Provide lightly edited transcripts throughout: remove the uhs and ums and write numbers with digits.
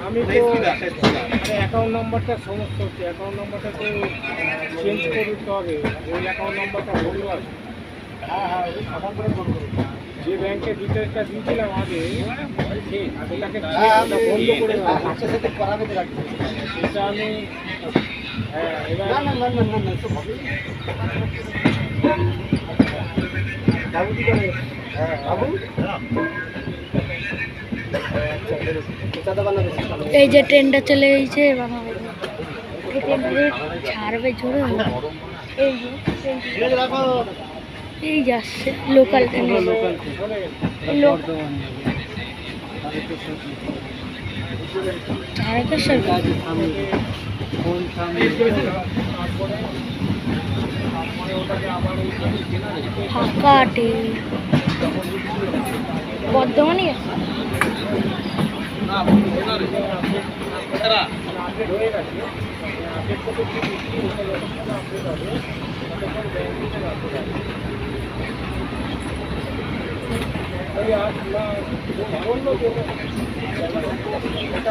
আমি তো অ্যাকাউন্ট নাম্বারটা সমস্যা হচ্ছে, অ্যাকাউন্ট নাম্বারটা তো চেঞ্জ করতে হবে। ওই অ্যাকাউন্ট নাম্বারটা বললো আর যে ব্যাংকের ডিটেলসটা দিয়েছিলাম আগে ওটাকে বন্ধ করে সেটা আমি এবার এই যে ট্রেনটা চলে গেছে ছাড়বে জোরে এই যাচ্ছে লোকাল ট্রেন ফাঁকা ট্রেন বর্ধমানে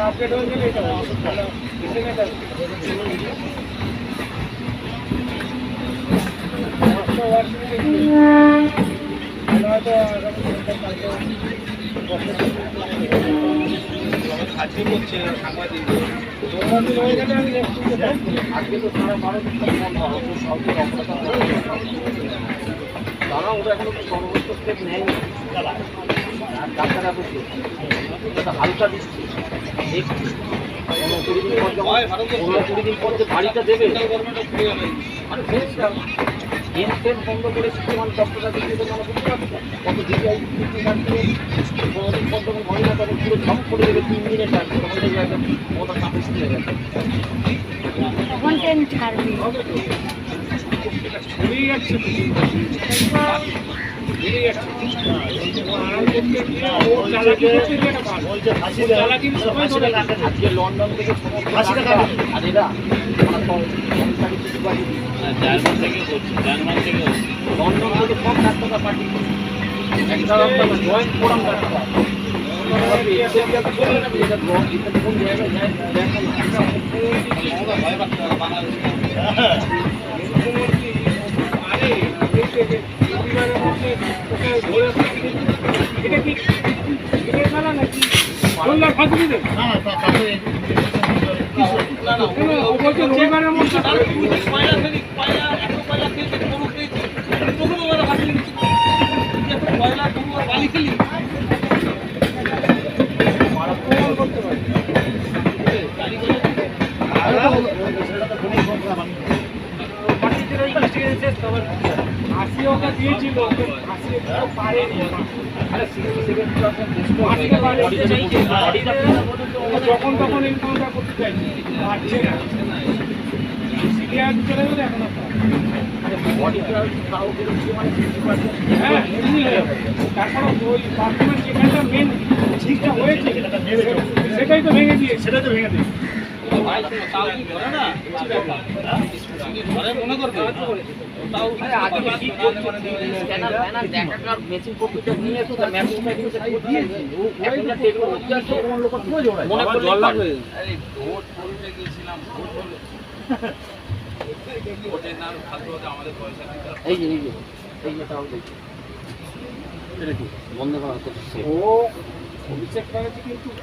আপডেট হয়ে গেলে এটা আজকে করছে সাংবাদিক হয়ে গেলে আমি আজকে তো সারা ভারত দাদা ওরা এখনো সর্বোচ্চ স্টেপ নেয়নি ডাক্তাররা বলছে হালকা দিচ্ছে দেখছি 20 দিন পর যে বাড়িটা দেবে মানে ট্রেন বন্ধ করে শিক্ষমান ডক্টররা দিচ্ছে মানে বুঝতে পারছি কত জিআই হয় না তখন পুরো ঝপ করে দেবে 3 দিনের টাইম তখন দেখবে একটা ওটা চাপিস হয়ে গেছে তখন ট্রেন ছাড়বে ছড়িয়ে যাচ্ছে আজকে লন্ডন থেকে আর এরা জার্মান থেকে লন্ডন থেকে সব ডাক্তাররা পাঠিয়ে জয়েন্ট ফোরাম ডাক্তার কোন জায়গায় যায় এটা কি খেলা নাকি ফাঁসি দিতে রবিবারের মধ্যে আশি ওকে দিয়েছিল আশি পারেনি যখন তখন এনকাউন্টার করতে চাইছি পারছে না সিরিয়াস চলে গেলে এখন তারপরে ওই পারফরমেন্স যেখানটা মেন ঠিকঠাক হয়েছে সেটাই তো ভেঙে দিয়ে মনে করবে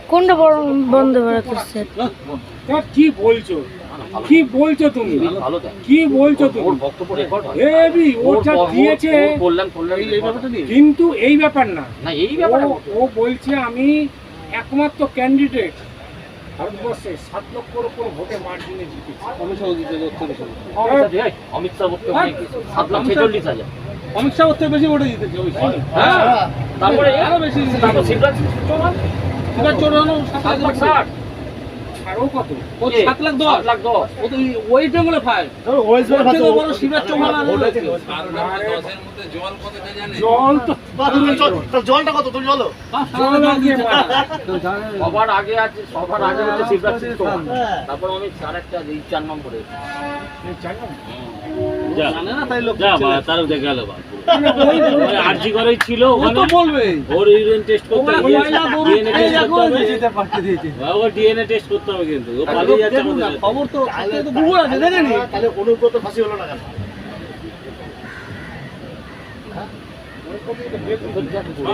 কোনটা বন্ধ ভারত হচ্ছে কি বলছো কি বলছো তুমি কি বলছো তুমি হেভি ওটা দিয়েছে কিন্তু এই ব্যাপার না ও বলছে আমি একমাত্র ক্যান্ডিডেট ভারতবর্ষে 7 লক্ষর উপর ভোটে মার্জিনে জিতেছি অমিত শাহ 7,46,000 অমিত শাহ থেকে বেশি ভোটে জিতেছে তারপরে আরো বেশি শিবরাজ চৌহান 7,60,000 ছাড়ো কত? ও 7,10,000 ও তো ওয়েস্ট বেঙ্গলে পায় ওয়েস্ট বেঙ্গল থেকে বড় শিবের চৌহান আর রয়েছে। জল তো জলটা কত তুমি বলো? জল দিয়ে মারা। সবার আগে আছে, সবার আগে হচ্ছে শিবরাত্রি সোমবার। তারপর আমি 4 নম্বরে। জানে না তাই লোক যা দিচ্ছে বা না। তারও দেখে গেল বা ওই আরজি করেই ছিল ও ওখানে তো বলবেই। ওর ইউরিন টেস্ট করতে ওরা হবে ময়লা গরু ডিএনএ খেয়ে টেস্ট দেখো, করতে হবে যেতে পারতে দিয়েছে। ওর ডিএনএ টেস্ট করতে হবে কিন্তু ও পালিয়ে যাচ্ছে দেখুন না, আমাদের খবর তো আজকে তো গুগল আছে দেখেনি। তাহলে অনুব্রত ফাঁসি হলো না কেন?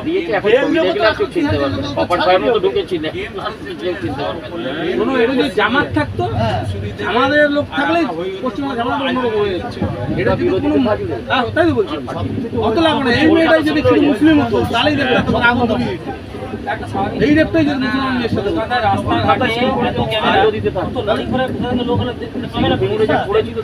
দিয়েছে এখন ছবি দেখলে আপনি চিনতে পারবেন। কপার পায়ের মতো ঢুকেছি না। চিনতে পারবেন। কোনো এটা যদি জামাত থাকতো, আমাদের লোক থাকলে পশ্চিমবঙ্গে জামাত অন্যরকম হয়ে যাচ্ছে। এটা যদি কোনো তাই তো বলছি অত লাগবে না। এই মেয়েটাই যদি শুধু মুসলিম হতো তাহলেই দেখতে তোমার আগুন ধরিয়ে দিত। এই রেপটাই যদি মুসলমান মেয়ের সাথে হতো। রাস্তাঘাটে এত ক্যামেরা দিতে থাকতো। বেঙ্গলে যা পড়েছিল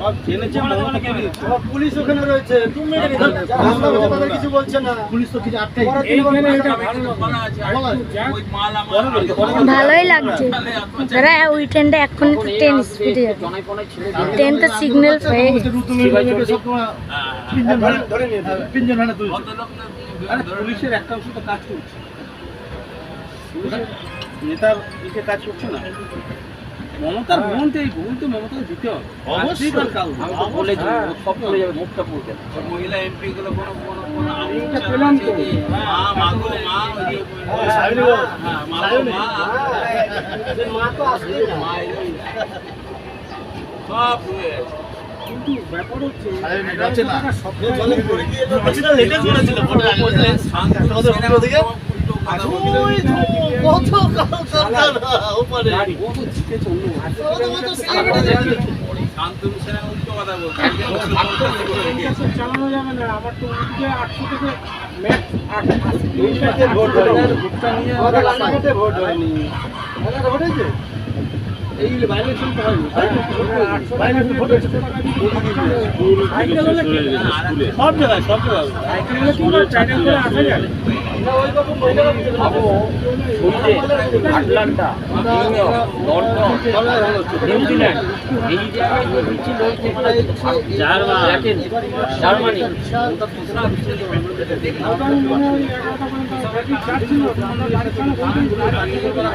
সব জেনেছে আমরা ওখানে ক্যামেরা দিচ্ছে। পুলিশ ওখানে রয়েছে, তুমি মেরে দিলে। রাস্তা হচ্ছে তাদের কিছু বলছে না। পুলিশ তো কিছু আটকাই এইখানে এটা ভালো লাগে। ভালোই লাগছে দাদা ওই ট্রেনটা এখন ট্রেন স্পিডে যাবে জনাই ফনাই ছিল। ট্রেন তো সিগন্যাল হয়ে গেছে তিনজন মানে তুই আরে পুলিশের একটা অংশ তো কাজ করছে। নেতার দিকে কাজ করছে না। মমতার ভুল তো এই ভুল তো মমতাকে দিতে হবে। অবশ্যই। আজকেই কাল। আমি তো বলেছি ও সব চলে যাবে, মুখটা পুরবে না। এটা পেলাম তো। সাহেব মা তো আসবে না। কিন্তু ব্যাপার হচ্ছে যাচ্ছে না। সবটাই সেটা লেটেস্ট করেছিল ফটো আগে বললে তোমাদের ভিডিও দেখে ওই তো কত কালো উপরে ও তো জিতেছে অন্য কত সেলিব্রিটি চালানো যাবে না। আমার তো উঠবে 800 থেকে ম্যাক্স 80। এইটাতে ভোট হয় ভোটটা নিয়ে আমাদের রাস্তাঘাটে ভোট হয়নি। আমাদের ভোট হয়েছে? এই ভাইলেশন তো হয়নি। বাইরে ভোট হয়েছে। সাইকেল হলে কি? সব জায়গায় সব জায়গায় সাইকেল হলে কি করে ট্রেনে করে আসা যায়? ভাবো, Sweden, Atlanta, new York, London, New Zealand, এই জায়গায় যে মিছিল হয়েছে, দেখেন, জার্মানি। আমার মনে হয় 11টা পর্যন্ত গাড়ি ছাড়ছিল, গাড়ি ছাড়া